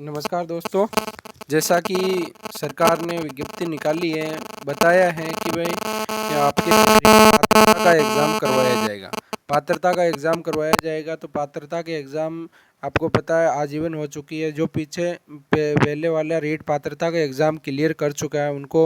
नमस्कार दोस्तों। जैसा कि सरकार ने विज्ञप्ति निकाली है, बताया है कि भाई आपके पात्रता का एग्ज़ाम करवाया जाएगा। पात्रता का एग्ज़ाम करवाया जाएगा तो पात्रता के एग्ज़ाम आपको पता है आजीवन हो चुकी है। जो पीछे पहले वाला रीट पात्रता का एग्ज़ाम क्लियर कर चुका है उनको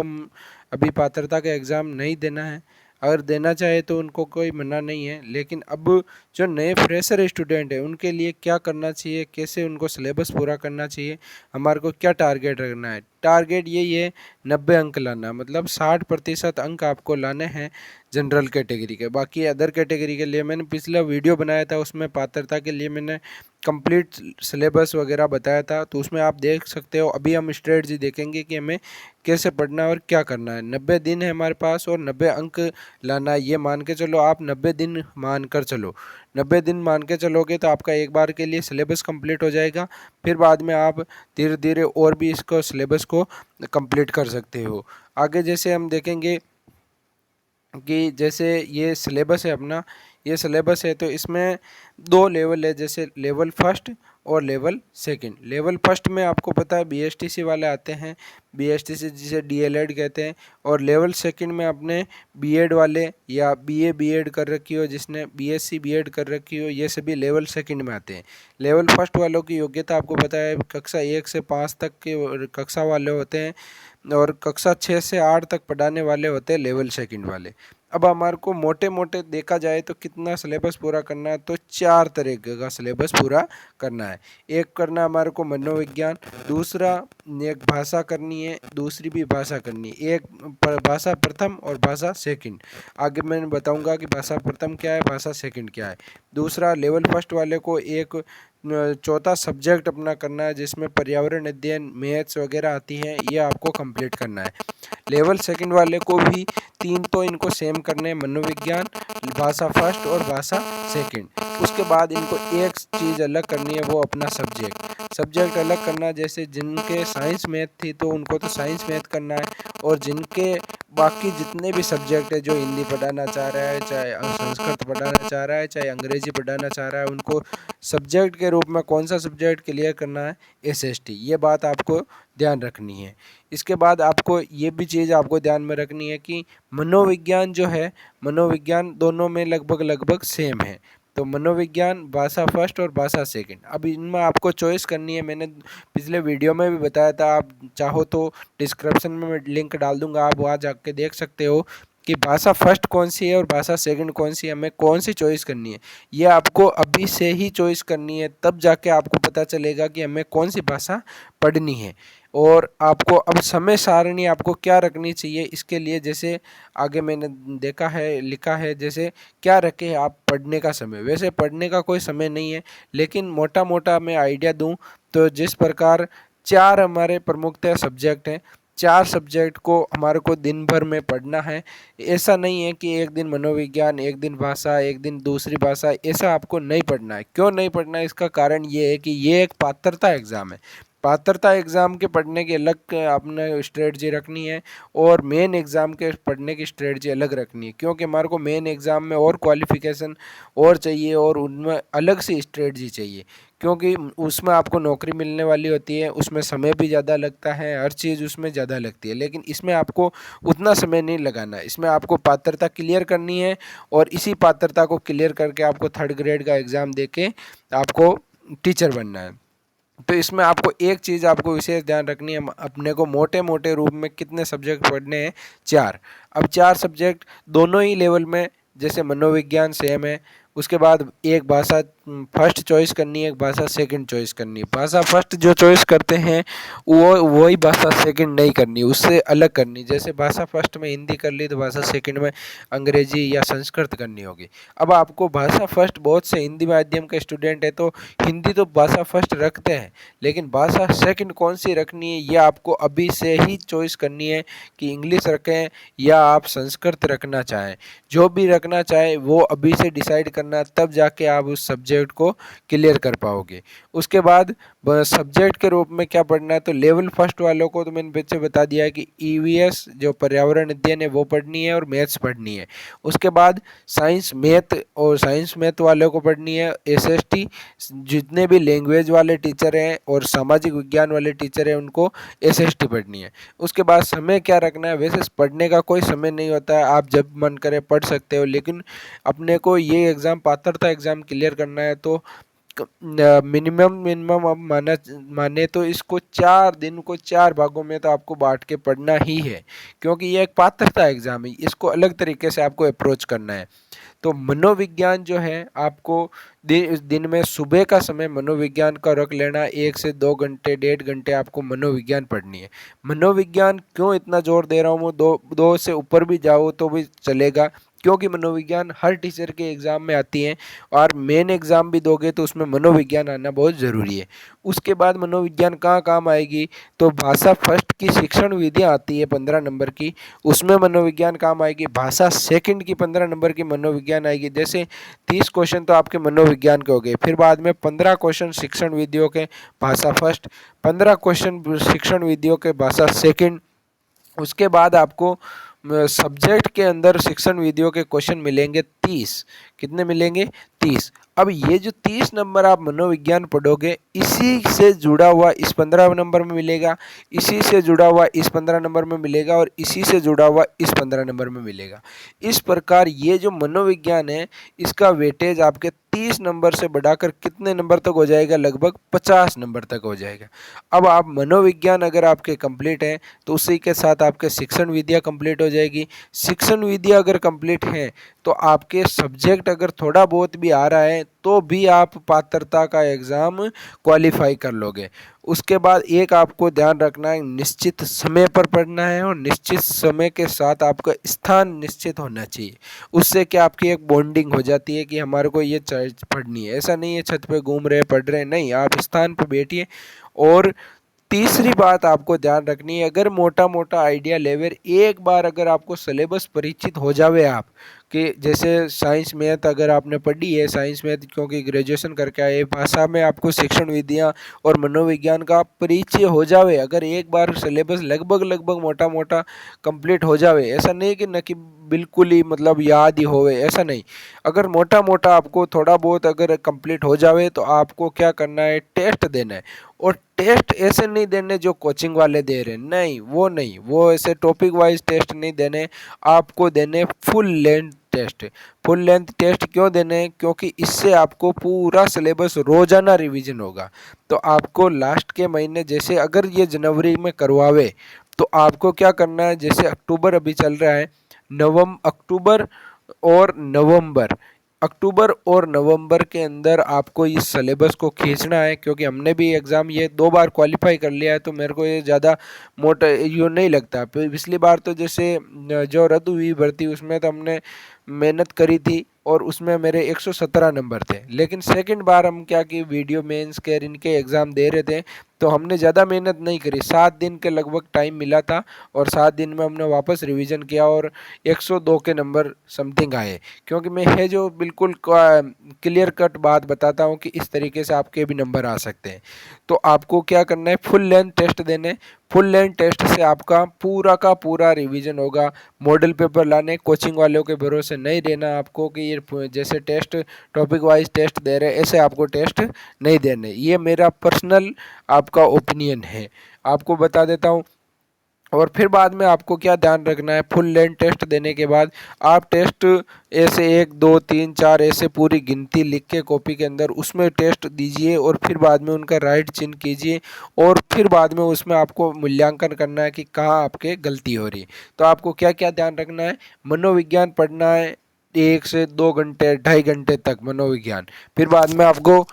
अभी पात्रता का एग्ज़ाम नहीं देना है। अगर देना चाहे तो उनको कोई मना नहीं है, लेकिन अब जो नए फ्रेशर स्टूडेंट हैं उनके लिए क्या करना चाहिए, कैसे उनको सिलेबस पूरा करना चाहिए, हमारे को क्या टारगेट रखना है। टारगेट यही है 90 अंक लाना, मतलब 60% अंक आपको लाने हैं जनरल कैटेगरी के। बाकी अदर कैटेगरी के लिए मैंने पिछला वीडियो बनाया था, उसमें पात्रता के लिए मैंने कंप्लीट सिलेबस वगैरह बताया था, तो उसमें आप देख सकते हो। अभी हम स्ट्रेटजी देखेंगे कि हमें कैसे पढ़ना है और क्या करना है। 90 दिन है हमारे पास और 90 अंक लाना है, ये मान के चलो। आप 90 दिन मान कर चलो, 90 दिन मान के चलोगे तो आपका एक बार के लिए सिलेबस कंप्लीट हो जाएगा। फिर बाद में आप धीरे धीरे और भी इसको सिलेबस को कंप्लीट कर सकते हो। आगे जैसे हम देखेंगे कि जैसे ये सिलेबस है अपना, ये सिलेबस है तो इसमें 2 लेवल है, जैसे लेवल फर्स्ट और लेवल सेकंड। लेवल फर्स्ट में आपको पता है बीएसटीसी वाले आते हैं, बीएसटीसी जिसे डीएलएड कहते हैं। और लेवल सेकंड में अपने बीएड वाले या बीए बीएड कर रखी हो, जिसने बीएससी बीएड कर रखी हो, ये सभी लेवल सेकंड में आते हैं। लेवल फर्स्ट वालों की योग्यता आपको पता है कक्षा 1 से 5 तक के कक्षा वाले होते हैं और कक्षा 6 से 8 तक पढ़ाने वाले होते हैं लेवल सेकंड वाले। अब हमारे को मोटे मोटे देखा जाए तो कितना सिलेबस पूरा करना है, तो 4 तरीके का सिलेबस पूरा करना है। एक करना हमारे को मनोविज्ञान, दूसरा एक भाषा करनी है, दूसरी भी भाषा करनी है, एक भाषा प्रथम और भाषा सेकंड। आगे मैं बताऊंगा कि भाषा प्रथम क्या है, भाषा सेकंड क्या है। दूसरा लेवल फर्स्ट वाले को एक चौथा सब्जेक्ट अपना करना है, जिसमें पर्यावरण अध्ययन मैथ्स वगैरह आती हैं, ये आपको कंप्लीट करना है। लेवल सेकंड वाले को भी 3 तो इनको सेम करने हैं, मनोविज्ञान, भाषा फर्स्ट और भाषा सेकंड। उसके बाद इनको एक चीज़ अलग करनी है, वो अपना सब्जेक्ट अलग करना है। जैसे जिनके साइंस मैथ थी तो उनको तो साइंस मैथ करना है, और जिनके बाकी जितने भी सब्जेक्ट है, जो हिंदी पढ़ाना चाह रहा है, चाहे संस्कृत पढ़ाना चाह रहा है, चाहे अंग्रेजी पढ़ाना चाह रहा है, उनको सब्जेक्ट के रूप में कौन सा सब्जेक्ट क्लियर करना है, एसएसटी। ये बात आपको ध्यान रखनी है। इसके बाद आपको ये भी चीज़ आपको ध्यान में रखनी है कि मनोविज्ञान जो है, मनोविज्ञान दोनों में लगभग सेम है। तो मनोविज्ञान, भाषा फर्स्ट और भाषा सेकंड, अब इनमें आपको चॉइस करनी है। मैंने पिछले वीडियो में भी बताया था, आप चाहो तो डिस्क्रिप्शन में मैं लिंक डाल दूंगा, आप वहाँ जाके देख सकते हो कि भाषा फर्स्ट कौन सी है और भाषा सेकंड कौन सी है, हमें कौन सी चॉइस करनी है। ये आपको अभी से ही चॉइस करनी है, तब जाके आपको पता चलेगा कि हमें कौन सी भाषा पढ़नी है। और आपको अब समय सारणी आपको क्या रखनी चाहिए इसके लिए, जैसे आगे मैंने देखा है, लिखा है, जैसे क्या रखें आप पढ़ने का समय। वैसे पढ़ने का कोई समय नहीं है, लेकिन मोटा मोटा मैं आइडिया दूं तो जिस प्रकार 4 हमारे प्रमुखतः सब्जेक्ट हैं, 4 सब्जेक्ट को हमारे को दिन भर में पढ़ना है। ऐसा नहीं है कि एक दिन मनोविज्ञान, एक दिन भाषा, एक दिन दूसरी भाषा, ऐसा आपको नहीं पढ़ना है। क्यों नहीं पढ़ना है, इसका कारण ये है कि ये एक पात्रता एग्ज़ाम है। पात्रता एग्ज़ाम के पढ़ने की अलग आपने स्ट्रेटजी रखनी है, और मेन एग्ज़ाम के पढ़ने की स्ट्रेटजी अलग रखनी है, क्योंकि हमारे को मेन एग्ज़ाम में और क्वालिफ़िकेशन और चाहिए, और उनमें अलग सी स्ट्रेटजी चाहिए, क्योंकि उसमें आपको नौकरी मिलने वाली होती है, उसमें समय भी ज़्यादा लगता है, हर चीज़ उसमें ज़्यादा लगती है। लेकिन इसमें आपको उतना समय नहीं लगाना है, इसमें आपको पात्रता क्लियर करनी है, और इसी पात्रता को क्लियर करके आपको 3rd ग्रेड का एग्ज़ाम दे के आपको टीचर बनना है। तो इसमें आपको एक चीज़ आपको विशेष ध्यान रखनी है, अपने को मोटे मोटे रूप में कितने सब्जेक्ट पढ़ने हैं, 4। अब 4 सब्जेक्ट दोनों ही लेवल में, जैसे मनोविज्ञान सेम है, उसके बाद एक भाषा फर्स्ट चॉइस करनी है, एक भाषा सेकंड चॉइस करनी है। भाषा फर्स्ट जो चॉइस करते हैं वही भाषा सेकंड नहीं करनी, उससे अलग करनी। जैसे भाषा फर्स्ट में हिंदी कर ली तो भाषा सेकंड में अंग्रेजी या संस्कृत करनी होगी। अब आपको भाषा फर्स्ट, बहुत से हिंदी माध्यम के स्टूडेंट है तो हिंदी तो भाषा फर्स्ट रखते हैं, लेकिन भाषा सेकंड कौन सी रखनी है ये आपको अभी से ही चॉइस करनी है कि इंग्लिश रखें या आप संस्कृत रखना चाहें। जो भी रखना चाहे वो अभी से डिसाइड करना, तब जाके आप उस सब्जेक्ट सब्जेक्ट को क्लियर कर पाओगे। उसके बाद सब्जेक्ट के रूप में क्या पढ़ना है, तो लेवल फर्स्ट वालों को तो मैंने पीछे बता दिया है कि ईवीएस जो पर्यावरण अध्ययन है वो पढ़नी है और मैथ्स पढ़नी है। उसके बाद साइंस मैथ वालों को पढ़नी है एसएसटी, जितने भी लैंग्वेज वाले टीचर हैं और सामाजिक विज्ञान वाले टीचर हैं उनको एसएसटी पढ़नी है। उसके बाद समय क्या रखना है, वैसे पढ़ने का कोई समय नहीं होता है, आप जब मन करे पढ़ सकते हो, लेकिन अपने को ये एग्ज़ाम पात्रता एग्ज़ाम क्लियर करना है तो मिनिमम अब माने तो इसको 4 दिन को 4 भागों में तो आपको बांट के पढ़ना ही है, क्योंकि ये एक पात्रता एग्ज़ाम है, इसको अलग तरीके से आपको अप्रोच करना है। तो मनोविज्ञान जो है आपको दिन में सुबह का समय मनोविज्ञान का रख लेना, 1 से 2 घंटे 1.5 घंटे आपको मनोविज्ञान पढ़नी है। मनोविज्ञान क्यों इतना जोर दे रहा हूँ, वो 2 से ऊपर भी जाओ तो भी चलेगा, क्योंकि मनोविज्ञान हर टीचर के एग्ज़ाम में आती है और मेन एग्ज़ाम भी दोगे तो उसमें मनोविज्ञान आना बहुत ज़रूरी है। उसके बाद मनोविज्ञान कहाँ काम आएगी, तो भाषा फर्स्ट की शिक्षण विधियाँ आती है 15 नंबर की, उसमें मनोविज्ञान काम आएगी। भाषा सेकंड की 15 नंबर की मनोविज्ञान आएगी। जैसे 30 क्वेश्चन तो आपके मनोविज्ञान के हो गए, फिर बाद में 15 क्वेश्चन शिक्षण विधियों के भाषा फर्स्ट, 15 क्वेश्चन शिक्षण विधियों के भाषा सेकंड। उसके बाद आपको सब्जेक्ट के अंदर शिक्षण विधियों के क्वेश्चन मिलेंगे 30। कितने मिलेंगे, 30। अब ये जो 30 नंबर आप मनोविज्ञान पढ़ोगे, इसी से जुड़ा हुआ इस 15 नंबर में मिलेगा, इसी से जुड़ा हुआ इस 15 नंबर में मिलेगा और इसी से जुड़ा हुआ इस 15 नंबर में मिलेगा। इस प्रकार ये जो मनोविज्ञान है इसका वेटेज आपके 30 नंबर से बढ़ाकर कितने नंबर तक हो जाएगा, लगभग 50 नंबर तक हो जाएगा। अब आप मनोविज्ञान अगर आपके कंप्लीट हैं तो उसी के साथ आपके शिक्षण विधियाँ कंप्लीट हो जाएगी। शिक्षण विधियाँ अगर कंप्लीट हैं तो आपके सब्जेक्ट अगर थोड़ा बहुत भी आ रहा है तो भी आप पात्रता का एग्ज़ाम क्वालिफाई कर लोगे। उसके बाद एक आपको ध्यान रखना है, निश्चित समय पर पढ़ना है और निश्चित समय के साथ आपका स्थान निश्चित होना चाहिए। उससे क्या आपकी एक बॉन्डिंग हो जाती है कि हमारे को ये पढ़नी है, ऐसा नहीं है छत पे घूम रहे पढ़ रहे, नहीं, आप स्थान पर बैठिए। और तीसरी बात आपको ध्यान रखनी है, अगर मोटा मोटा आइडिया लेवल एक बार अगर आपको सिलेबस परिचित हो जावे आप कि जैसे साइंस मैथ अगर आपने पढ़ी है, साइंस मैथ क्योंकि ग्रेजुएशन करके आए, भाषा में आपको शिक्षण विधियाँ और मनोविज्ञान का परिचय हो जावे, अगर एक बार सिलेबस लगभग मोटा मोटा कंप्लीट हो जावे, ऐसा नहीं कि न कि बिल्कुल ही मतलब याद ही होवे, ऐसा नहीं, अगर मोटा मोटा आपको थोड़ा बहुत अगर कंप्लीट हो जावे तो आपको क्या करना है, टेस्ट देना है। और टेस्ट ऐसे नहीं देने जो कोचिंग वाले दे रहे, नहीं, वो ऐसे टॉपिक वाइज टेस्ट नहीं देने, आपको देने full length test. Full length test क्यों देने हैं, क्योंकि इससे आपको पूरा सिलेबस रोजाना रिवीजन होगा। तो आपको लास्ट के महीने, जैसे अगर ये जनवरी में करवावे तो आपको क्या करना है, जैसे अक्टूबर अभी चल रहा है, अक्टूबर और नवंबर के अंदर आपको इस सिलेबस को खींचना है, क्योंकि हमने भी एग्ज़ाम ये 2 बार क्वालिफाई कर लिया है तो मेरे को ये ज़्यादा मोटा यूँ नहीं लगता। पिछली बार तो जैसे जो रद्द हुई भर्ती उसमें तो हमने मेहनत करी थी और उसमें मेरे 117 नंबर थे, लेकिन सेकंड बार हम क्या कि वीडियो मेंस के इनके एग्ज़ाम दे रहे थे तो हमने ज़्यादा मेहनत नहीं करी, 7 दिन के लगभग टाइम मिला था और 7 दिन में हमने वापस रिवीजन किया और 102 के नंबर समथिंग आए। क्योंकि मैं है जो बिल्कुल क्लियर कट बात बताता हूँ कि इस तरीके से आपके भी नंबर आ सकते हैं। तो आपको क्या करना है, फुल लेंथ टेस्ट देने, फुल लेंथ टेस्ट से आपका पूरा का पूरा रिवीजन होगा। मॉडल पेपर लाने, कोचिंग वालों के भरोसे नहीं रहना आपको कि ये जैसे टेस्ट टॉपिक वाइज टेस्ट दे रहे ऐसे आपको टेस्ट नहीं देने, ये मेरा पर्सनल आपका ओपिनियन है, आपको बता देता हूँ। और फिर बाद में आपको क्या ध्यान रखना है, फुल लेंथ टेस्ट देने के बाद आप टेस्ट ऐसे 1 2 3 4 ऐसे पूरी गिनती लिख के कॉपी के अंदर उसमें टेस्ट दीजिए और फिर बाद में उनका राइट चिन्ह कीजिए और फिर बाद में उसमें आपको मूल्यांकन करना है कि कहाँ आपके गलती हो रही है। तो आपको क्या क्या ध्यान रखना है, मनोविज्ञान पढ़ना है 1 से 2 घंटे 2.5 घंटे तक मनोविज्ञान, फिर बाद में आपको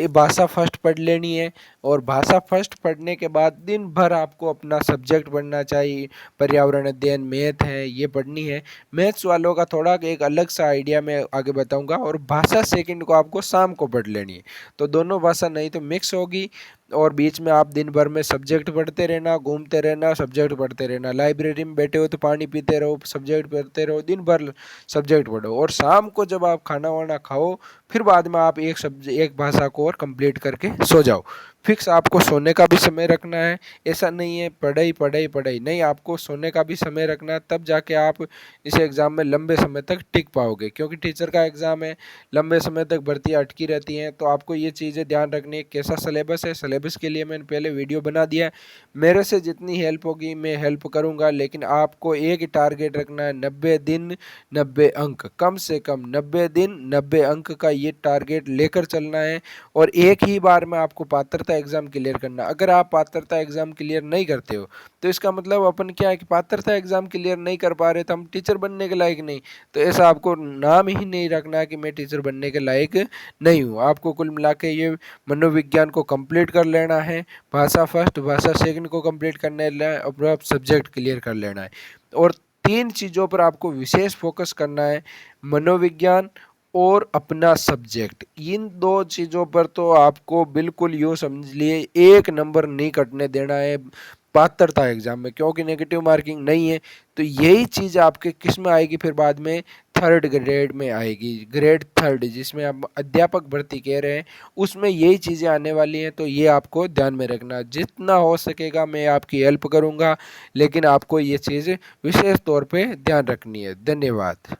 भाषा फर्स्ट पढ़ लेनी है और भाषा फर्स्ट पढ़ने के बाद दिन भर आपको अपना सब्जेक्ट पढ़ना चाहिए, पर्यावरण अध्ययन मैथ है ये पढ़नी है। मैथ्स वालों का थोड़ा एक अलग सा आइडिया मैं आगे बताऊंगा। और भाषा सेकंड को आपको शाम को पढ़ लेनी है, तो दोनों भाषा नहीं तो मिक्स होगी। और बीच में आप दिन भर में सब्जेक्ट पढ़ते रहना, घूमते रहना, सब्जेक्ट पढ़ते रहना। लाइब्रेरी में बैठे हो तो पानी पीते रहो, सब्जेक्ट पढ़ते रहो, दिन भर सब्जेक्ट पढ़ो। और शाम को जब आप खाना वाना खाओ, फिर बाद में आप एक भाषा को और कंप्लीट करके सो जाओ। फिक्स आपको सोने का भी समय रखना है। ऐसा नहीं है पढ़ाई पढ़ाई पढ़ाई, नहीं, आपको सोने का भी समय रखना है, तब जाके आप इस एग्ज़ाम में लंबे समय तक टिक पाओगे। क्योंकि टीचर का एग्ज़ाम है, लंबे समय तक भर्तियाँ अटकी रहती हैं। तो आपको ये चीज़ें ध्यान रखनी है। कैसा सिलेबस है, सिलेबस के लिए मैंने पहले वीडियो बना दिया है। मेरे से जितनी हेल्प होगी मैं हेल्प करूँगा, लेकिन आपको एक ही टारगेट रखना है, 90 दिन 90 अंक, कम से कम 90 दिन 90 अंक का ये टारगेट लेकर चलना है। और एक ही बार में आपको पात्रता एग्ज़ाम क्लियर करना। अगर आप पात्रता एग्ज़ाम क्लियर नहीं करते हो तो इसका मतलब अपन क्या है कि पात्रता एग्ज़ाम क्लियर नहीं कर पा रहे तो हम टीचर बनने के लायक नहीं। तो ऐसा आपको नाम ही नहीं रखना है कि मैं टीचर बनने के लायक नहीं हूँ। आपको कुल मिला के ये मनोविज्ञान को कंप्लीट कर लेना है, भाषा फर्स्ट, भाषा सेकंड को कंप्लीट करने है, और सब्जेक्ट क्लियर कर लेना है। और 3 चीज़ों पर आपको विशेष फोकस करना है, मनोविज्ञान और अपना सब्जेक्ट। इन 2 चीज़ों पर तो आपको बिल्कुल यूँ समझ लिए 1 नंबर नहीं कटने देना है पात्रता एग्ज़ाम में, क्योंकि नेगेटिव मार्किंग नहीं है। तो यही चीज़ आपके किस में आएगी, फिर बाद में 3rd ग्रेड में आएगी, ग्रेड 3rd, जिसमें आप अध्यापक भर्ती कह रहे हैं, उसमें यही चीज़ें आने वाली हैं। तो ये आपको ध्यान में रखना, जितना हो सकेगा मैं आपकी हेल्प करूँगा, लेकिन आपको ये चीज़ विशेष तौर पे ध्यान रखनी है। धन्यवाद।